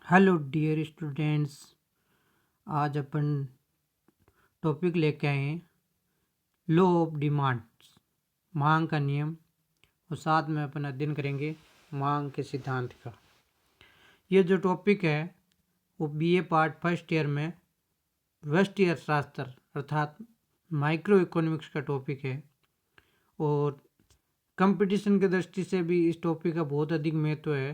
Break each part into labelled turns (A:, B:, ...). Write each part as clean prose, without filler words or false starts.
A: Hello dear students. आज अपन topic लेके आए हैं लॉ ऑफ डिमांड्स, मांग का नियम। और साथ में अपन अध्ययन करेंगे मांग के सिद्धांत का। ये जो टॉपिक है वो बीए पार्ट फर्स्ट ईयर में व्यष्टि अर्थशास्त्र अर्थात माइक्रो इकोनॉमिक्स का टॉपिक है। और कंपटीशन की दृष्टि से भी इस टॉपिक का बहुत अधिक महत्व है,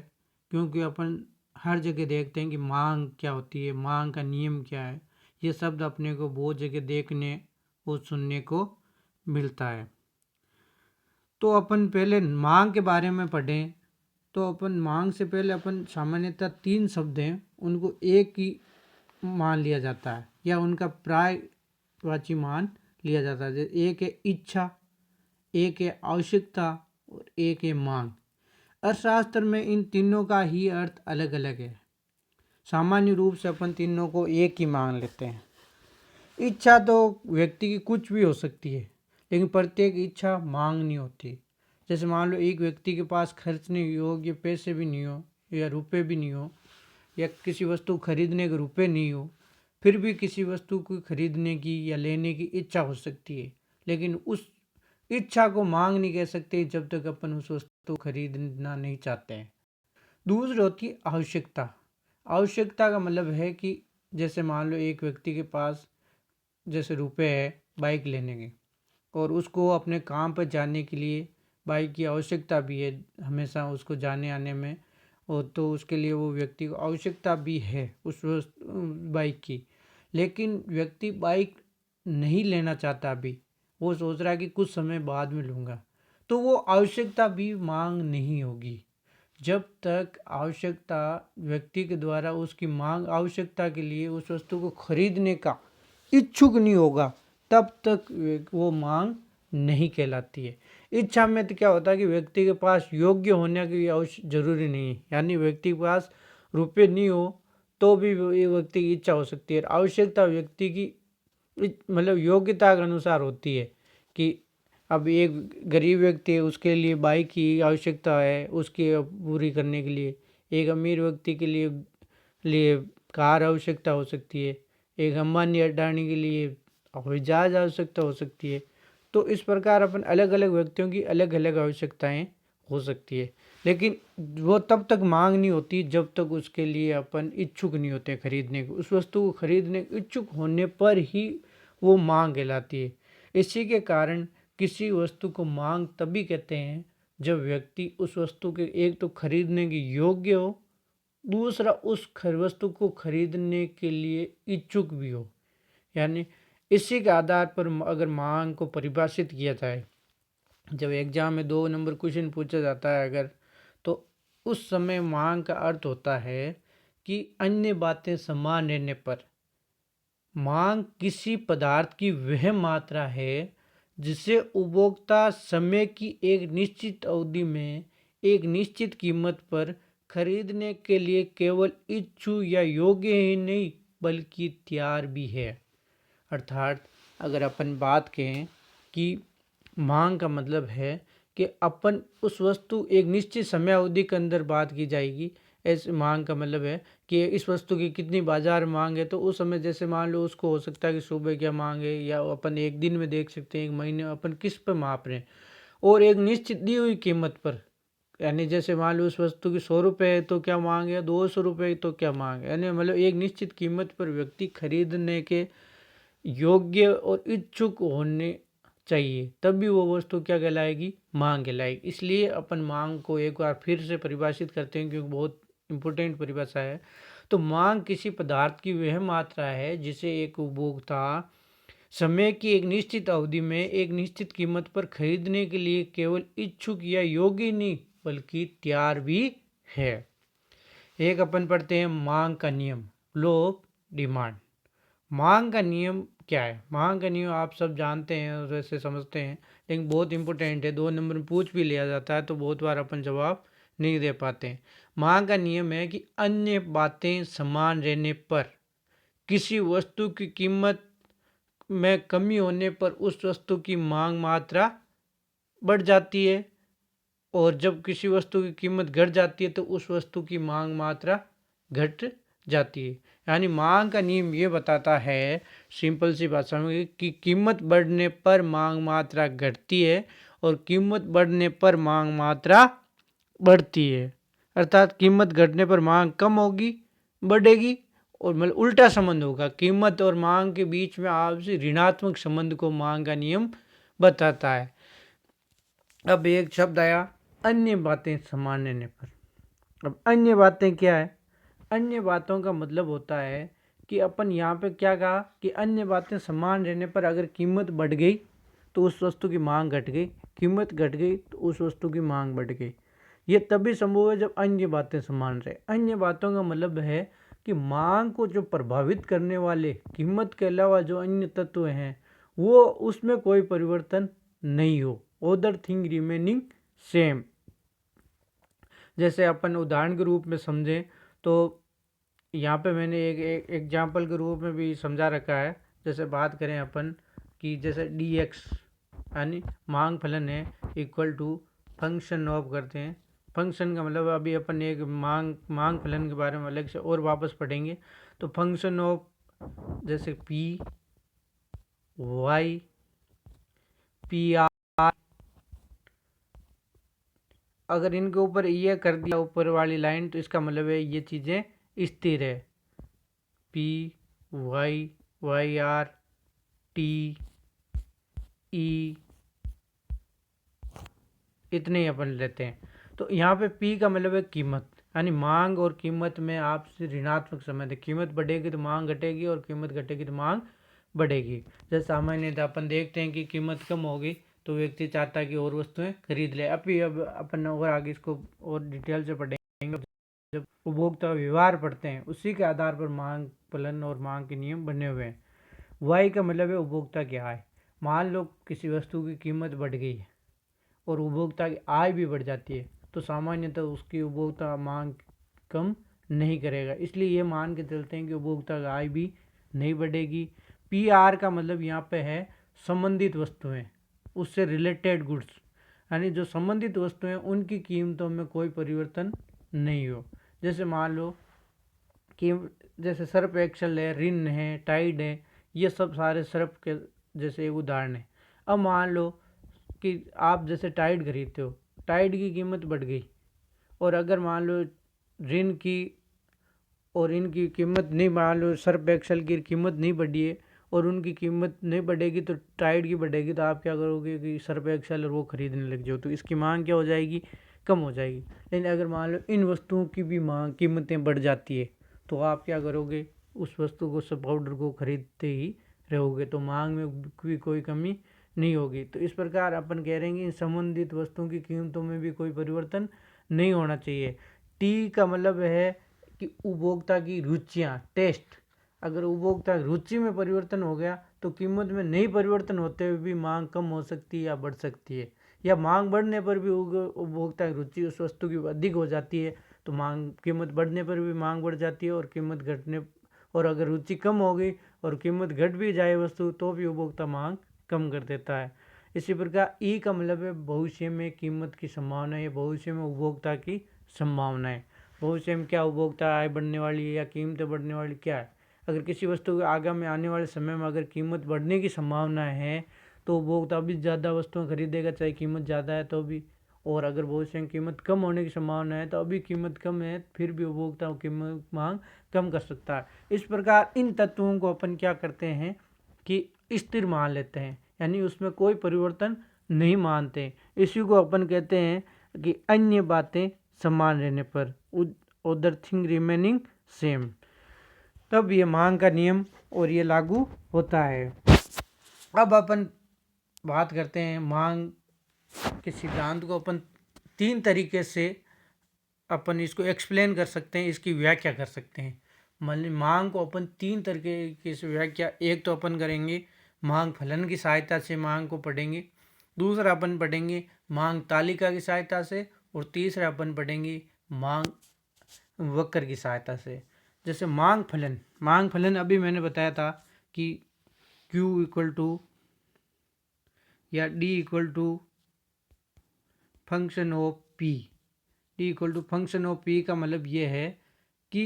A: क्योंकि अपन हर जगह देखते हैं कि मांग क्या होती है, मांग का नियम क्या है। ये शब्द अपने को बहुत जगह देखने और सुनने को मिलता है। तो अपन पहले मांग के बारे में पढ़ें तो अपन मांग से पहले अपन सामान्यतः तीन शब्द हैं उनको एक ही मान लिया जाता है या उनका प्रायवाची मान लिया जाता है। जैसे एक है इच्छा, एक है आवश्यकता और एक है मांग। अर्थशास्त्र में इन तीनों का ही अर्थ अलग अलग है। सामान्य रूप से अपन तीनों को एक ही मान लेते हैं। इच्छा तो व्यक्ति की कुछ भी हो सकती है, लेकिन प्रत्येक इच्छा मांग नहीं होती। जैसे मान लो एक व्यक्ति के पास खर्चने योग्य पैसे भी नहीं हो या रुपए भी नहीं हो, या किसी वस्तु खरीदने के रुपए नहीं हो, फिर भी किसी वस्तु को खरीदने की या लेने की इच्छा हो सकती है। लेकिन उस इच्छा को मांग नहीं कह सकते जब तक अपन उस वस्तु को खरीदना नहीं चाहते हैं। दूसरी होती है आवश्यकता। आवश्यकता का मतलब है कि जैसे मान लो एक व्यक्ति के पास जैसे रुपए है बाइक लेने के, और उसको अपने काम पर जाने के लिए बाइक की आवश्यकता भी है, हमेशा उसको जाने आने में। और तो उसके लिए वो व्यक्ति को आवश्यकता भी है उस बाइक की। लेकिन व्यक्ति बाइक नहीं लेना चाहता अभी, वो सोच रहा है कि कुछ समय बाद में लूँगा, तो वो आवश्यकता भी मांग नहीं होगी। जब तक आवश्यकता व्यक्ति के द्वारा उसकी मांग आवश्यकता के लिए उस वस्तु को खरीदने का इच्छुक नहीं होगा, तब तक वो मांग नहीं कहलाती है। इच्छा में तो क्या होता है कि व्यक्ति के पास योग्य होने की जरूरी नहीं है, यानी व्यक्ति के पास रुपये नहीं हो तो भी ये व्यक्ति की इच्छा हो सकती है। आवश्यकता व्यक्ति की मतलब योग्यता के अनुसार होती है कि अब एक गरीब व्यक्ति है, उसके लिए बाइक की आवश्यकता है उसकी पूरी करने के लिए। एक अमीर व्यक्ति के लिए कार आवश्यकता हो सकती है। एक अंबानी अडानी के लिए हवाई जहाज आवश्यकता हो सकती है। तो इस प्रकार अपन अलग अलग व्यक्तियों की अलग अलग आवश्यकताएं हो सकती है, लेकिन वो तब तक मांग नहीं होती जब तक उसके लिए अपन इच्छुक नहीं होते खरीदने को। उस वस्तु को खरीदने के इच्छुक होने पर ही वो मांग कहलाती है। इसी के कारण किसी वस्तु को मांग तभी कहते हैं जब व्यक्ति उस वस्तु के एक तो खरीदने के योग्य हो, दूसरा उस वस्तु को खरीदने के लिए इच्छुक भी हो। यानी इसी के आधार पर अगर मांग को परिभाषित किया जाए, जब एग्जाम में 2 नंबर क्वेश्चन पूछा जाता है अगर, तो उस समय मांग का अर्थ होता है कि अन्य बातें समान रहने पर मांग किसी पदार्थ की वह मात्रा है जिसे उपभोक्ता समय की एक निश्चित अवधि में एक निश्चित कीमत पर खरीदने के लिए केवल इच्छुक या योग्य ही नहीं बल्कि तैयार भी है। अर्थात अगर अपन बात करें कि मांग का मतलब है कि अपन उस वस्तु एक निश्चित समय अवधि के अंदर बात की जाएगी। ऐसे मांग का मतलब है कि इस वस्तु की कितनी बाजार मांग है, तो उस समय जैसे मान लो उसको हो सकता है कि सुबह क्या मांग है, या अपन एक दिन में देख सकते हैं, एक महीने अपन किस पर माप रहे हैं, और एक निश्चित दी हुई कीमत पर। यानी जैसे मान लो उस वस्तु की 100 रुपये है तो क्या मांग है, 200 रुपये तो क्या मांग है। यानी मतलब एक निश्चित कीमत पर व्यक्ति खरीदने के योग्य और इच्छुक होने चाहिए, तब भी वो वस्तु क्या कहलाएगी, मांग कहलाएगी। इसलिए अपन मांग को एक बार फिर से परिभाषित करते हैं क्योंकि बहुत इंपॉर्टेंट परिभाषा है। तो मांग किसी पदार्थ की वह मात्रा है जिसे एक उपभोक्ता समय की एक निश्चित अवधि में एक निश्चित कीमत पर खरीदने के लिए केवल इच्छुक या योग्य नहीं बल्कि तैयार भी है। एक अपन पढ़ते हैं मांग का नियम, लॉ ऑफ डिमांड। मांग का नियम क्या है? मांग का नियम आप सब जानते हैं और वैसे समझते हैं, लेकिन बहुत इंपॉर्टेंट है। 2 नंबर में पूछ भी लिया जाता है तो बहुत बार अपन जवाब नहीं दे पाते हैं। मांग का नियम है कि अन्य बातें समान रहने पर किसी वस्तु की कीमत में कमी होने पर उस वस्तु की मांग मात्रा बढ़ जाती है, और जब किसी वस्तु की कीमत घट जाती है तो उस वस्तु की मांग मात्रा घट जाती है। यानी मांग का नियम ये बताता है सिंपल सी भाषा में कि कीमत बढ़ने पर मांग मात्रा घटती है और कीमत बढ़ने पर मांग मात्रा बढ़ती है। अर्थात कीमत घटने पर मांग कम होगी, बढ़ेगी, और मतलब उल्टा संबंध होगा। कीमत और मांग के बीच में आपसी ऋणात्मक संबंध को मांग का नियम बताता है। अब एक शब्द आया अन्य बातें समान रहने पर। अब अन्य बातें क्या है? अन्य बातों का मतलब होता है कि अपन यहाँ पे क्या कहा कि अन्य बातें समान रहने पर अगर कीमत बढ़ गई तो उस वस्तु की मांग घट गई, कीमत घट गई तो उस वस्तु की मांग बढ़ गई। ये तभी संभव है जब अन्य बातें समान रहे। अन्य बातों का मतलब है कि मांग को जो प्रभावित करने वाले कीमत के अलावा जो अन्य तत्व हैं वो उसमें कोई परिवर्तन नहीं हो, अदर थिंग रिमेनिंग सेम। जैसे अपन उदाहरण के रूप में समझें तो यहाँ पे मैंने एक एग्जाम्पल के रूप में भी समझा रखा है। जैसे बात करें अपन कि जैसे dx यानी मांग फलन है इक्वल टू फंक्शन ऑफ करते हैं। फंक्शन का मतलब अभी अपन एक मांग फलन के बारे में अलग से और वापस पढ़ेंगे। तो फंक्शन ऑफ जैसे पी वाई पी आर, अगर इनके ऊपर ये कर दिया ऊपर वाली लाइन तो इसका मतलब है ये चीज़ें स्थिर है। P Y Y R T E इतने ही अपन लेते हैं। तो यहाँ पे पी का मतलब है कीमत, यानी मांग और कीमत में आपसे ऋणात्मक संबंध है। कीमत बढ़ेगी तो मांग घटेगी और कीमत घटेगी तो मांग बढ़ेगी। जैसे सामान्यतः अपन देखते हैं कि कीमत कम होगी तो व्यक्ति चाहता है कि और वस्तुएं खरीद ले। अब अपन और आगे इसको और डिटेल से पढ़ेंगे। जब उपभोक्ता व्यवहार पढ़ते हैं उसी के आधार पर मांग फलन और मांग के नियम बने हुए हैं। वाई का मतलब है उपभोक्ता की आय। मान लो किसी वस्तु की कीमत बढ़ गई है और उपभोक्ता की आय भी बढ़ जाती है तो सामान्यतः उसकी उपभोक्ता मांग कम नहीं करेगा। इसलिए ये मान के चलते हैं कि उपभोक्ता की आय भी नहीं बढ़ेगी। पी आर का मतलब यहाँ पे है संबंधित वस्तुएं, उससे रिलेटेड गुड्स, यानी जो संबंधित वस्तुएं उनकी कीमतों में कोई परिवर्तन नहीं हो। जैसे मान लो कि जैसे सर्फ एक्सेल है, रिन है, टाइड है, ये सब सारे सर्फ के जैसे एक उदाहरण है। अब मान लो कि आप जैसे टाइड खरीदते हो, टाइड की कीमत बढ़ गई और अगर मान लो रिन की और इनकी कीमत नहीं, मान लो सर्फ एक्सेल की कीमत नहीं बढ़ी है और उनकी कीमत नहीं बढ़ेगी तो टाइड की बढ़ेगी, तो आप क्या करोगे कि सर्फ एक्सेल और वो खरीदने लग जाओ, तो इसकी मांग क्या हो जाएगी? कम हो जाएगी। लेकिन अगर मान लो इन वस्तुओं की भी मांग कीमतें बढ़ जाती है तो आप क्या करोगे? उस वस्तु को, सब पाउडर को खरीदते ही रहोगे, तो मांग में भी कोई कमी नहीं होगी। तो इस प्रकार अपन कह रहे हैं कि इन संबंधित वस्तुओं की कीमतों में भी कोई परिवर्तन नहीं होना चाहिए। टी का मतलब है कि उपभोक्ता की रुचियाँ, टेस्ट। अगर उपभोक्ता रुचि में परिवर्तन हो गया तो कीमत में नहीं परिवर्तन होते हुए भी मांग कम हो सकती है या बढ़ सकती है, या मांग बढ़ने पर भी उपभोक्ता की रुचि उस वस्तु की अधिक हो जाती है तो मांग, कीमत बढ़ने पर भी मांग बढ़ जाती है और कीमत घटने, और अगर रुचि कम हो गई और कीमत घट भी जाए वस्तु तो भी उपभोक्ता मांग कम कर देता है। इसी प्रकार ई का मतलब है भविष्य में कीमत की संभावना है, भविष्य में उपभोक्ता की संभावना है। भविष्य में क्या उपभोक्ता आय बढ़ने वाली है या कीमतें बढ़ने वाली क्या है? अगर किसी वस्तु के आगामी आने वाले समय में अगर कीमत बढ़ने की संभावना है तो उपभोक्ता अभी ज़्यादा वस्तुएं खरीदेगा चाहे कीमत ज़्यादा है तो भी, और अगर भविष्य में कीमत कम होने की संभावना है तो अभी कीमत कम है फिर भी उपभोक्ता कीमत मांग कम कर सकता है। इस प्रकार इन तत्वों को अपन क्या करते हैं कि स्थिर मान लेते हैं, यानी उसमें कोई परिवर्तन नहीं मानते। इसी को अपन कहते हैं कि अन्य बातें समान रहने पर, अदर थिंग रिमेनिंग सेम, तब ये मांग का नियम और ये लागू होता है। अब अपन बात करते हैं मांग के सिद्धांत को अपन तीन तरीके से अपन इसको एक्सप्लेन कर सकते हैं, इसकी व्याख्या कर सकते हैं। मतलब मांग को अपन तीन तरीके से व्याख्या, एक तो अपन करेंगे मांग फलन की सहायता से मांग को पढ़ेंगे, दूसरा अपन पढ़ेंगे मांग तालिका की सहायता से, और तीसरा अपन पढ़ेंगे मांग वक्र की सहायता से। जैसे मांग फलन अभी मैंने बताया था कि Q इक्वल टू या D equal to function of P। D equal to function of P का मतलब ये है कि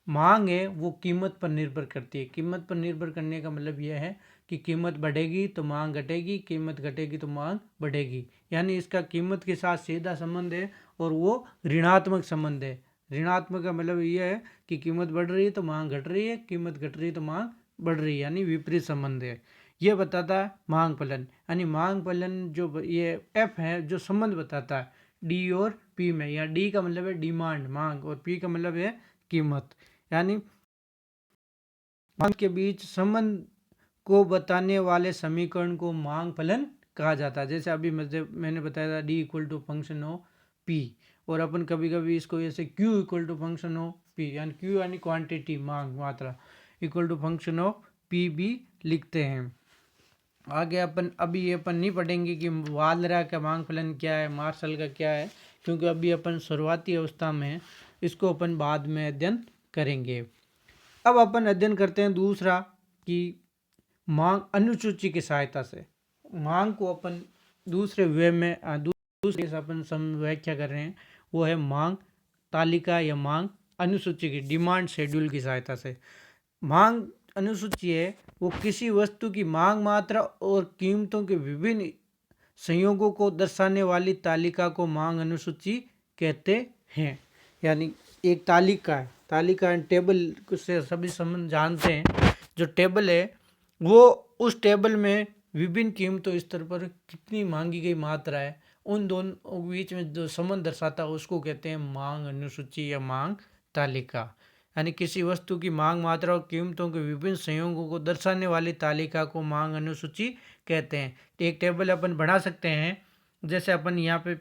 A: मांग है वो कीमत पर निर्भर करती है। कीमत पर निर्भर करने का मतलब यह है कि कीमत बढ़ेगी तो मांग घटेगी, कीमत घटेगी तो मांग बढ़ेगी। यानी इसका कीमत के साथ सीधा संबंध है और वो ऋणात्मक संबंध है। ऋणात्मक का मतलब यह है कि कीमत बढ़ रही है तो मांग घट रही है, कीमत घट रही है तो मांग बढ़ रही है, यानी विपरीत संबंध है। यह बताता है मांग फलन। यानी मांग फलन जो ये एफ है जो संबंध बताता है डी और पी में। या डी का मतलब है डिमांड मांग और पी का मतलब है कीमत। यानी मांग के बीच संबंध को बताने वाले समीकरण को मांग फलन कहा जाता है। जैसे अभी मैंने बताया था D equal to function of P, और अपन कभी कभी इसको ऐसे Q equal to function of P, यानी क्यू यानी क्वांटिटी मांग मात्रा equal to function of P भी लिखते हैं। आगे अभी ये अपन नहीं पढ़ेंगे कि वालरा का मांग फलन क्या है, मार्शल का क्या है, क्योंकि अभी अपन शुरुआती अवस्था में है, इसको अपन बाद में अध्ययन करेंगे। अब अपन अध्ययन करते हैं दूसरा कि मांग अनुसूची की सहायता से मांग को अपन दूसरे वे में दूसरे अपन व्याख्या कर रहे हैं, वो है मांग तालिका या मांग अनुसूची की डिमांड शेड्यूल की सहायता से। मांग अनुसूची है वो किसी वस्तु की मांग मात्रा और कीमतों के विभिन्न संयोगों को दर्शाने वाली तालिका को मांग अनुसूची कहते हैं। यानी एक तालिका है, तालिका टेबल से सभी संबंध जानते हैं। जो टेबल है वो उस टेबल में विभिन्न कीमतों स्तर पर कितनी मांगी गई मात्रा है उन दोनों बीच में जो संबंध दर्शाता है उसको कहते हैं मांग अनुसूची या मांग तालिका। यानी किसी वस्तु की मांग मात्रा और कीमतों के विभिन्न संयोगों को दर्शाने वाली तालिका को मांग अनुसूची कहते हैं। एक टेबल अपन बना सकते हैं, जैसे अपन यहाँ पे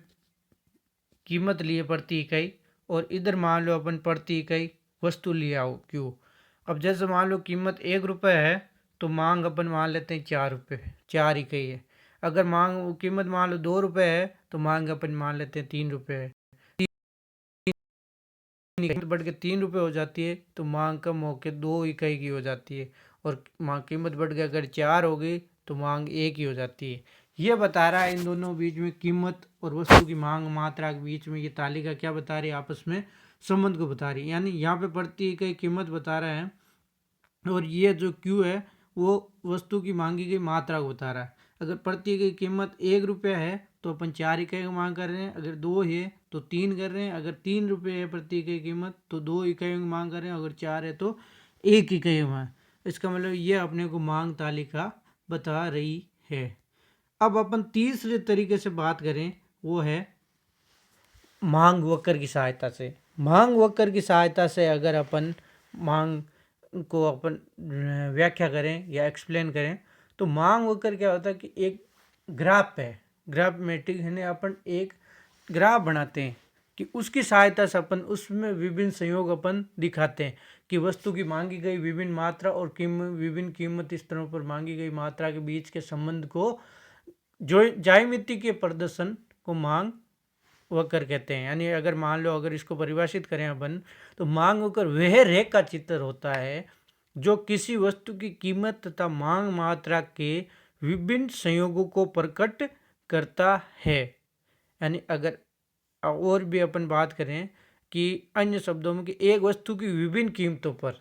A: कीमत लिए प्रति इकाई और इधर मान लो अपन प्रति इकाई वस्तु लिया हो क्यों। अब जैसे मान लो कीमत 1 रुपये है तो मांग अपन मान लेते हैं 4 रुपये, 4 इकाई है। अगर मांग कीमत मान लो 2 रुपये है तो मांग अपन मान लेते हैं 3 रुपये है। कीमत बढ़ के 3 रुपये हो जाती है तो मांग कम होकर 2 इकाई की हो जाती है, और मांग कीमत बढ़ के अगर 4 हो गई तो मांग 1 ही हो जाती है। ये बता रहा है इन दोनों बीच में कीमत और वस्तु की मांग मात्रा के बीच में ये तालिका क्या बता रही है, आपस में संबंध को बता रही है। यानी यहाँ पे प्रति इकाई कीमत बता रहा है और ये जो क्यू है वो वस्तु की मांगी गई मात्रा को बता रहा है। अगर प्रति इकाई कीमत 1 रुपया है तो अपन 4 इकाई की मांग कर रहे हैं, अगर 2 है तो 3 कर रहे हैं, अगर 3 रुपये है प्रति इकाई कीमत तो 2 इकाइयों की मांग कर रहे हैं, अगर 4 है तो 1 इकाई की मांग। इसका मतलब ये अपने को मांग तालिका बता रही है। अब अपन तीसरे तरीके से बात करें वो है मांग वक्र की सहायता से। मांग वक्र की सहायता से अगर अपन मांग को अपन व्याख्या करें या एक्सप्लेन करें तो मांग वक्र क्या होता है कि एक ग्राफ है, ग्राफ मेट्रिक है, अपन एक ग्राफ बनाते हैं कि उसकी सहायता से अपन उसमें विभिन्न संयोग अपन दिखाते हैं कि वस्तु की मांगी गई विभिन्न मात्रा और विभिन्न कीमत स्तरों पर मांगी गई मात्रा के बीच के संबंध को जो ज्यामिति के प्रदर्शन को मांग वक्र कहते हैं। यानी अगर मान लो अगर इसको परिभाषित करें अपन तो मांग वक्र वह रेखा चित्र होता है जो किसी वस्तु की कीमत तथा मांग मात्रा के विभिन्न संयोगों को प्रकट करता है। यानी अगर और भी अपन बात करें कि अन्य शब्दों में कि एक वस्तु की विभिन्न कीमतों पर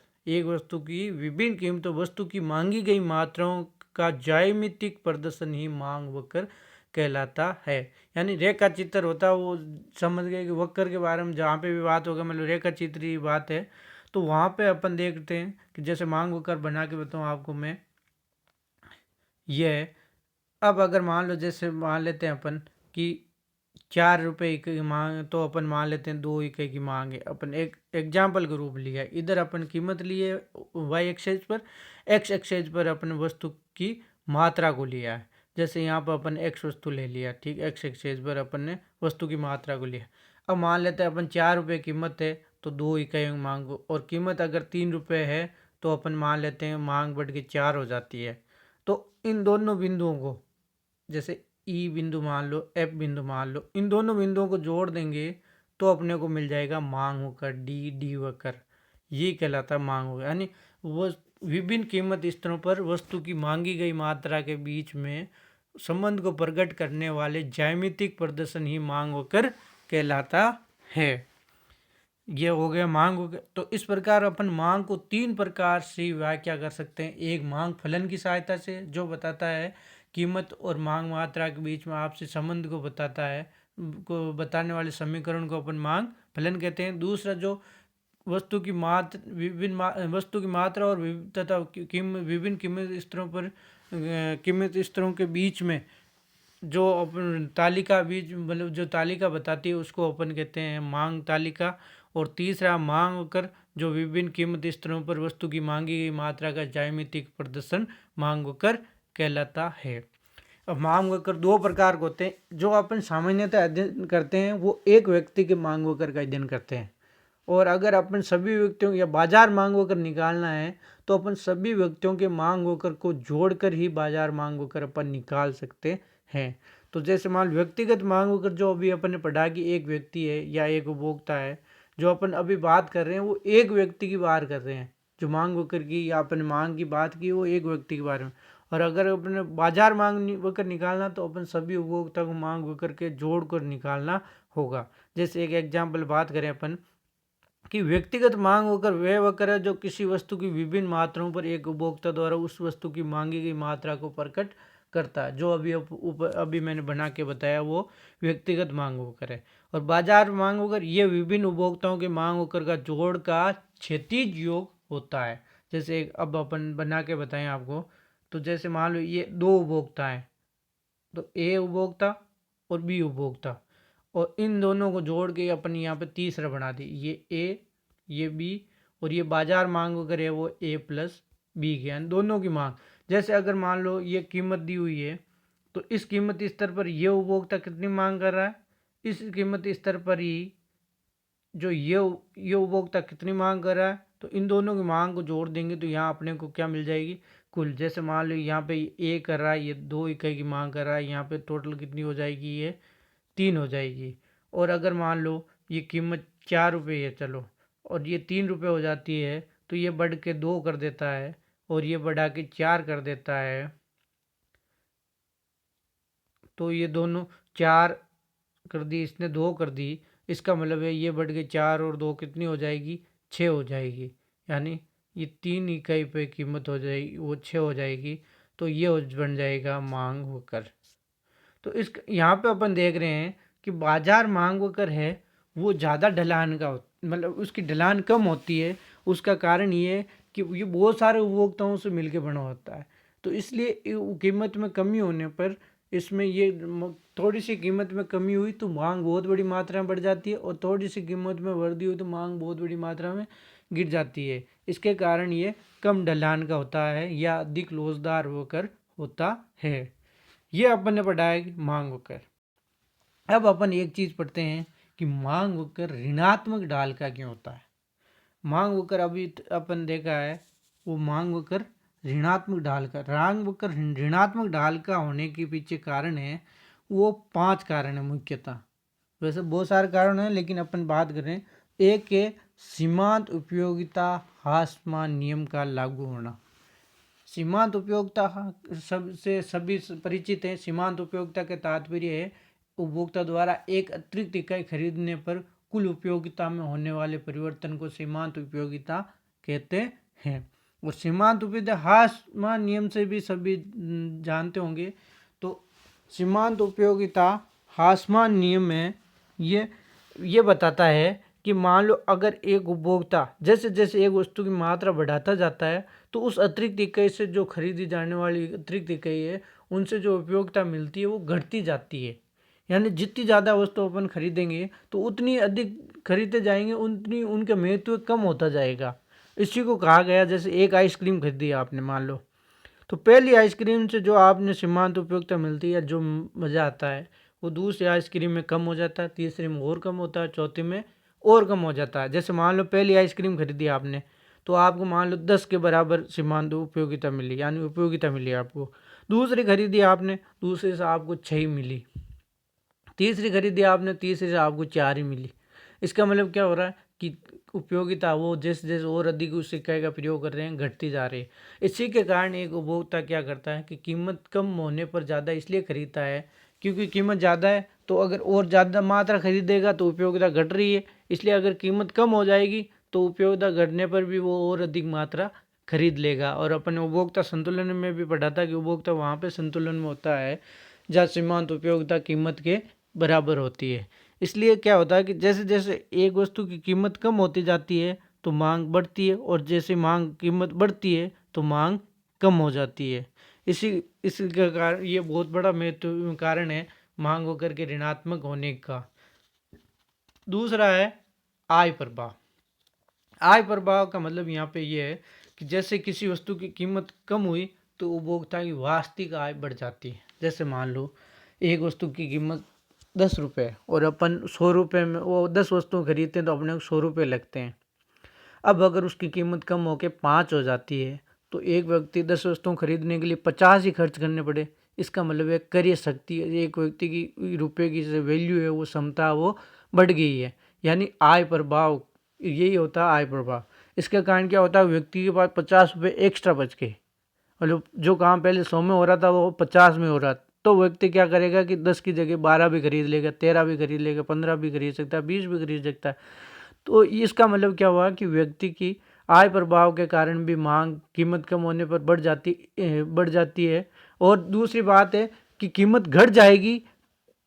A: वस्तु की मांगी गई मात्राओं का ज्यामितिक प्रदर्शन ही मांग वक्र कहलाता है। यानी रेखा चित्र होता है, वो समझ गए कि वक्र के बारे में जहाँ पे भी बात होगा मतलब रेखा चित्र की बात है तो वहाँ पे अपन देखते हैं कि जैसे मांग वक्र बना के बताऊँ आपको मैं ये। अब अगर मान लो जैसे मान लेते हैं अपन कि 4 रुपये की मांग तो अपन मान लेते हैं 2 इकाई की मांग है। अपन एक एग्जाम्पल के रूप लिया, इधर अपन कीमत लिए वाई एक्सेज पर, एक्स एक्सेज पर अपन वस्तु की मात्रा को लिया है। जैसे यहाँ पर अपन एक्स वस्तु ले लिया, ठीक, एक्स एक्सेज पर अपन ने वस्तु की मात्रा को लिया। अब मान लेते हैं अपन 4 रुपये कीमत है तो 2 इकाई मांग और कीमत अगर 3 रुपये है तो अपन मान लेते हैं मांग बढ़ के 4 हो जाती है। तो इन दोनों बिंदुओं को जैसे ई बिंदु मान लो, एफ बिंदु मान लो, इन दोनों बिंदुओं को जोड़ देंगे तो अपने को मिल जाएगा मांग वक्र डी वक्र। ये कहलाता है मांग वक्र। यानी वो विभिन्न कीमत स्तरों पर वस्तु की मांगी गई मात्रा के बीच में संबंध को प्रकट करने वाले ज्यामितिक प्रदर्शन ही मांग वक्र कहलाता है। ये हो गया मांग हो गया। तो इस प्रकार अपन मांग को 3 प्रकार से व्याख्या कर सकते हैं। एक मांग फलन की सहायता से, जो बताता है कीमत और मांग मात्रा के बीच में आपसी संबंध को बताता है, को बताने वाले समीकरण को अपन मांग फलन कहते हैं। दूसरा जो वस्तु की मात्रा वस्तु की मात्रा और तथा विभिन्न कीमत स्तरों पर कीमत स्तरों के बीच में जो अपन तालिका बीच मतलब जो तालिका बताती है उसको अपन कहते हैं मांग तालिका। और तीसरा मांग होकर जो विभिन्न कीमत स्तरों पर वस्तु की मांगी गई मात्रा का ज्यामितिक प्रदर्शन मांग होकर कहलाता है। अब मांग वक्र 2 प्रकार के होते हैं। जो अपन सामान्यतः अध्ययन करते हैं वो एक व्यक्ति के मांग वक्र का अध्ययन करते हैं, और अगर अपन सभी व्यक्तियों या बाजार मांग वक्र निकालना है तो अपन सभी व्यक्तियों के मांग वक्र को जोड़कर ही बाजार मांग वक्र अपन निकाल सकते हैं। तो जैसे मान व्यक्तिगत मांग वक्र जो अभी अपन ने पढ़ा कि एक व्यक्ति है या एक उपभोक्ता है, जो अपन अभी बात कर रहे हैं वो एक व्यक्ति की बात कर रहे हैं। जो मांग वक्र की या अपन मांग की बात की वो एक व्यक्ति के बारे में। और अगर अपने बाजार मांग वक्र निकालना तो अपन सभी उपभोक्ता को मांग वक्र के जोड़ कर निकालना होगा। जैसे एक एग्जाम्पल बात करें अपन कि व्यक्तिगत मांग वक्र वह वक्र है जो किसी वस्तु की विभिन्न मात्राओं पर एक उपभोक्ता द्वारा उस वस्तु की मांगी गई मात्रा को प्रकट करता है। जो अभी मैंने बना के बताया वो व्यक्तिगत मांग वक्र है। और बाजार मांग वक्र ये विभिन्न उपभोक्ताओं के मांग वक्र का जोड़ का क्षैतिज योग होता है। जैसे अब अपन बना के बताएं आपको, तो जैसे मान लो ये 2 उपभोक्ता हैं, तो ए उपभोक्ता और बी उपभोक्ता, और इन दोनों को जोड़ के अपन यहाँ पे तीसरा बना दी, ये ए ये बी, और ये बाजार मांग वक्र है वो ए प्लस बी के, यानी दोनों की मांग। जैसे अगर मान लो ये कीमत दी हुई है तो इस कीमत स्तर पर ये उपभोक्ता कितनी मांग कर रहा है, इस कीमत स्तर पर ही जो ये उपभोक्ता कितनी मांग कर रहा है, तो इन दोनों की मांग को जोड़ देंगे तो यहाँ अपने को क्या मिल जाएगी, कुल। जैसे मान लो यहाँ पे ए कर रहा है, ये 2 इकाई की मांग कर रहा है, यहाँ पे टोटल कितनी हो जाएगी, ये 3 हो जाएगी। और अगर मान लो ये कीमत 4 रुपये है, चलो, और ये 3 रुपये हो जाती है, तो ये बढ़ के 2 कर देता है और ये बढ़ा के 4 कर देता है। तो ये दोनों 4 कर दी, इसने 2 कर दी, इसका मतलब है ये बढ़ के 4 और 2 कितनी हो जाएगी, 6 हो जाएगी। यानी ये 3 इकाई पे कीमत हो जाएगी, वो 6 हो जाएगी। तो ये बन जाएगा मांग वक्र। तो इस यहाँ पे अपन देख रहे हैं कि बाजार मांग वक्र है वो ज़्यादा ढलान का मतलब उसकी ढलान कम होती है। उसका कारण ये है कि ये बहुत सारे उपभोक्ताओं से मिलके बना होता है, तो इसलिए कीमत में कमी होने पर इसमें ये थोड़ी सी कीमत में कमी हुई तो मांग बहुत बड़ी मात्रा में बढ़ जाती है, और थोड़ी सी कीमत में वृद्धि हुई तो मांग बहुत बड़ी मात्रा में गिर जाती है। इसके कारण ये कम ढलान का होता है या अधिक लोचदार होकर होता है। ये अपन ने पढ़ा है मांग वक्र। अब अपन एक चीज पढ़ते हैं कि मांग वक्र ऋणात्मक ढाल का क्यों होता है। मांग वक्र अभी अपन देखा है वो मांग वक्र ऋणात्मक ढाल का, मांग वक्र ऋणात्मक ढाल का होने के पीछे कारण है वो 5 कारण है मुख्यतः। वैसे बहुत सारे कारण हैं लेकिन अपन बात करें, एक है सीमांत उपयोगिता ह्रासमान नियम का लागू होना। सीमांत उपयोगिता सबसे सभी परिचित है। सीमांत उपयोगिता के तात्पर्य है उपभोक्ता द्वारा एक अतिरिक्त इकाई खरीदने पर कुल उपयोगिता में होने वाले परिवर्तन को सीमांत उपयोगिता कहते हैं। और सीमांत उपयोगिता ह्रासमान नियम से भी सभी जानते होंगे। तो सीमांत उपयोगिता ह्रासमान नियम में ये बताता है कि मान लो अगर एक उपभोक्ता जैसे जैसे एक वस्तु की मात्रा बढ़ाता जाता है तो उस अतिरिक्त इकाई से जो खरीदी जाने वाली अतिरिक्त इकाई है उनसे जो उपयोगिता मिलती है वो घटती जाती है। यानी जितनी ज़्यादा वस्तु अपन खरीदेंगे तो उतनी अधिक खरीदते जाएंगे, उतनी उनका महत्व कम होता जाएगा। इसी को कहा गया, जैसे एक आइसक्रीम खरीदी आपने मान लो, तो पहली आइसक्रीम से जो आपने सीमांत उपयोगिता मिलती है, जो मज़ा आता है वो दूसरी आइसक्रीम में कम हो जाता है, तीसरे में और कम होता है, चौथे में और कम हो जाता है। जैसे मान लो पहली आइसक्रीम खरीदी आपने तो आपको मान लो 10 के बराबर सीमांत उपयोगिता मिली, यानी उपयोगिता मिली आपको। दूसरी खरीदी आपने, दूसरे से आपको 6 मिली। तीसरी खरीदी आपने, तीसरे से आपको 4 ही मिली। इसका मतलब क्या हो रहा है कि उपयोगिता वो जैसे जैसे और अधिक उस इकाई का प्रयोग कर रहे हैं घटती जा रही है। इसी के कारण एक उपभोक्ता क्या करता है कि कीमत कम होने पर ज़्यादा इसलिए खरीदता है क्योंकि कीमत ज़्यादा है, तो अगर और ज़्यादा मात्रा खरीदेगा तो उपयोगिता घट रही है, इसलिए अगर कीमत कम हो जाएगी तो उपयोगिता घटने पर भी वो और अधिक मात्रा खरीद लेगा। और अपन उपभोक्ता संतुलन में भी पढ़ा था कि उपभोक्ता वहाँ पे संतुलन में होता है जहाँ सीमांत उपयोगिता कीमत के बराबर होती है। इसलिए क्या होता है कि जैसे जैसे एक वस्तु की कीमत कम होती जाती है तो मांग बढ़ती है, और जैसे मांग कीमत बढ़ती है तो मांग कम हो जाती है। इसी का कारण ये बहुत बड़ा महत्वपूर्ण कारण है मांग होकर के ऋणात्मक होने का। दूसरा है आय प्रभाव। आय प्रभाव का मतलब यहाँ पे ये है कि जैसे किसी वस्तु की कीमत कम हुई तो उपभोक्ता की वास्तविक आय बढ़ जाती है। जैसे मान लो एक वस्तु की कीमत 10 रुपये और अपन 100 रुपये में वो 10 वस्तुएं खरीदते हैं तो अपने को 100 रुपये लगते हैं। अब अगर उसकी कीमत कम होकर 5 हो जाती है तो एक व्यक्ति 10 वस्तुएं खरीदने के लिए 50 ही खर्च करने पड़े। इसका मतलब है क्रय शक्ति, एक व्यक्ति की रुपये की जो वैल्यू है, वो क्षमता, वो बढ़ गई है। यानी आय प्रभाव, यही होता है आय प्रभाव। इसके कारण क्या होता है, व्यक्ति के पास 50 रुपये एक्स्ट्रा बच गए, मतलब जो काम पहले 100 में हो रहा था वो 50 में हो रहा, तो व्यक्ति क्या करेगा कि 10 की जगह 12 भी खरीद लेगा, 13 भी खरीद लेगा, 15 भी खरीद सकता है, 20 भी खरीद सकता है। तो इसका मतलब क्या हुआ कि व्यक्ति की आय प्रभाव के कारण भी मांग कीमत कम होने पर बढ़ जाती है। और दूसरी बात है कि कीमत घट जाएगी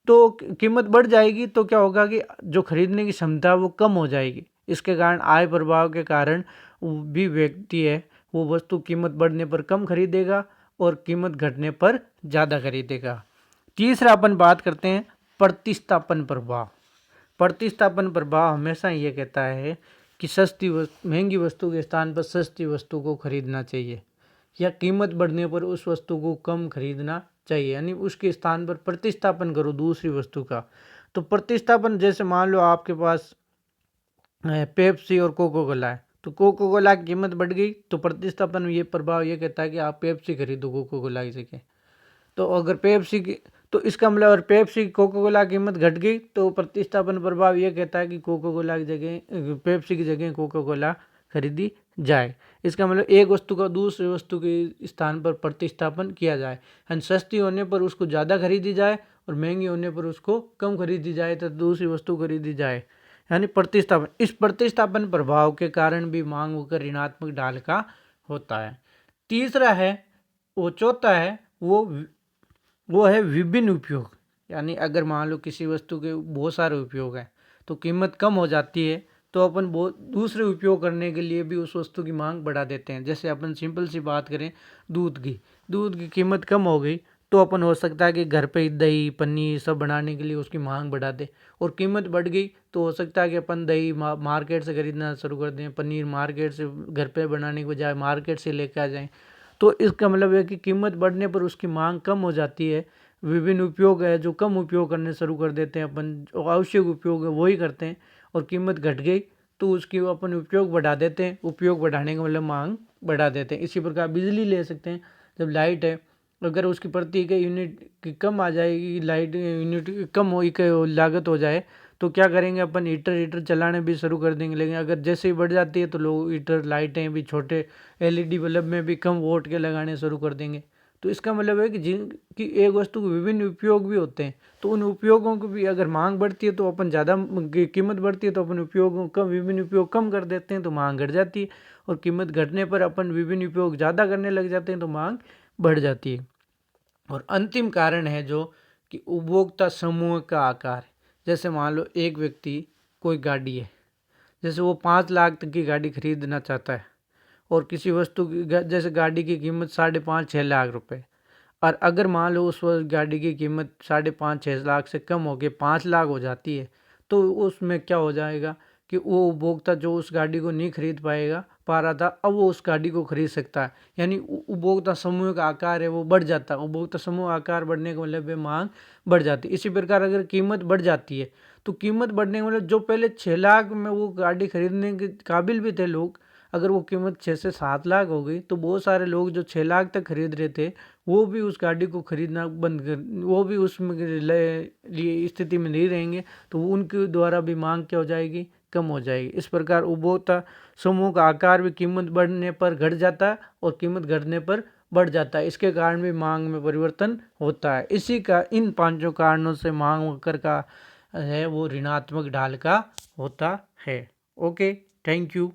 A: तो कीमत बढ़ जाएगी तो क्या होगा कि जो खरीदने की क्षमता वो कम हो जाएगी। इसके कारण आय प्रभाव के कारण भी व्यक्ति है वो वस्तु कीमत बढ़ने पर कम खरीदेगा और कीमत घटने पर ज़्यादा खरीदेगा। तीसरा अपन बात करते हैं प्रतिस्थापन प्रभाव। प्रतिस्थापन प्रभाव हमेशा ये कहता है कि महंगी वस्तु के स्थान पर सस्ती वस्तु को खरीदना चाहिए, या कीमत बढ़ने पर उस वस्तु को कम खरीदना चाहिए, यानी उसके स्थान पर प्रतिस्थापन करो दूसरी वस्तु का। तो प्रतिस्थापन, जैसे मान लो आपके पास पेप्सी और कोको कोला है, तो कोको कोला की कीमत बढ़ गई तो प्रतिस्थापन ये प्रभाव ये कहता है कि आप पेप्सी खरीदो कोको कोला की जगह। तो अगर पेप्सी की, तो इसका मतलब अगर पेप्सी कोको कोला की कीमत घट गई तो प्रतिस्थापन प्रभाव ये कहता है कि कोको कोला की जगह पेप्सी की जगह कोको कोला खरीदी जाए। इसका मतलब एक वस्तु का दूसरी वस्तु के स्थान पर प्रतिस्थापन किया जाए, यानी सस्ती होने पर उसको ज़्यादा खरीदी जाए और महंगी होने पर उसको कम खरीदी जाए तो दूसरी वस्तु खरीदी जाए, यानी प्रतिस्थापन। इस प्रतिस्थापन प्रभाव के कारण भी मांग होकर ऋणात्मक ढाल का होता है। तीसरा है, वो चौथा है, वो है विभिन्न उपयोग। यानी अगर मान लो किसी वस्तु के बहुत सारे उपयोग हैं तो कीमत कम हो जाती है तो अपन बहुत दूसरे उपयोग करने के लिए भी उस वस्तु की मांग बढ़ा देते हैं। जैसे अपन सिंपल सी बात करें, दूध की कीमत कम हो गई तो अपन हो सकता है कि घर पे ही दही पनीर सब बनाने के लिए उसकी मांग बढ़ा दे, और कीमत बढ़ गई तो हो सकता है कि अपन दही मार्केट से खरीदना शुरू कर दें, पनीर मार्केट से घर पे बनाने के बजाय मार्केट से लेकर आ जाएं। तो इसका मतलब है कि कीमत बढ़ने पर उसकी मांग कम हो जाती है। विभिन्न उपयोग है जो कम उपयोग करने शुरू कर देते हैं अपन, जो आवश्यक उपयोग है वही करते हैं, और कीमत घट गई तो उसकी अपन उपयोग बढ़ा देते हैं। उपयोग बढ़ाने का मतलब मांग बढ़ा देते हैं। इसी प्रकार बिजली ले सकते हैं, जब लाइट है अगर उसकी प्रति इकाई यूनिट की कम आ जाएगी, लाइट यूनिट कम हो लागत हो जाए तो क्या करेंगे अपन, हीटर चलाने भी शुरू कर देंगे। लेकिन अगर जैसे ही बढ़ जाती है तो लोग हीटर लाइटें भी छोटे एलईडी बल्ब में भी कम वोट के लगाने शुरू कर देंगे। तो इसका मतलब है कि जिनकी एक वस्तु के विभिन्न उपयोग भी होते हैं तो उन उपयोगों को भी अगर मांग बढ़ती है तो अपन ज़्यादा, कीमत बढ़ती है तो अपन उपयोगों का विभिन्न उपयोग कम कर देते हैं तो मांग घट जाती है, और कीमत घटने पर अपन विभिन्न उपयोग ज़्यादा करने लग जाते हैं तो मांग बढ़ जाती है। और अंतिम कारण है जो कि उपभोक्ता समूह का आकार। जैसे मान लो एक व्यक्ति, कोई गाड़ी है, जैसे वो 5 लाख तक की गाड़ी खरीदना चाहता है और किसी वस्तु की जैसे गाड़ी की कीमत 5.5-6 लाख रुपए, और अगर मान लो उस गाड़ी की कीमत 5.5-6 लाख से कम होकर 5 लाख हो जाती है तो उसमें क्या हो जाएगा कि वो उपभोक्ता जो उस गाड़ी को नहीं खरीद पा रहा था, अब वो उस गाड़ी को खरीद सकता है। यानी उपभोक्ता समूह का आकार है वो बढ़ जाता है। उपभोक्ता समूह आकार बढ़ने का मतलब मांग बढ़ जाती है। इसी प्रकार अगर कीमत बढ़ जाती है तो कीमत बढ़ने का मतलब जो पहले 6 लाख में वो गाड़ी खरीदने के काबिल भी थे लोग, अगर वो कीमत 6 से 7 लाख हो गई तो बहुत सारे लोग जो 6 लाख तक खरीद रहे थे वो भी उस गाड़ी को खरीदना बंद कर, वो भी उसमें लिए स्थिति में नहीं रहेंगे, तो उनके द्वारा भी मांग क्या हो जाएगी, कम हो जाएगी। इस प्रकार उपभोक्ता समूह का आकार भी कीमत बढ़ने पर घट जाता है और कीमत घटने पर बढ़ जाता है। इसके कारण भी मांग में परिवर्तन होता है। इन 5 कारणों से मांग वक्र का है वो ऋणात्मक ढाल का होता है। Okay, thank you.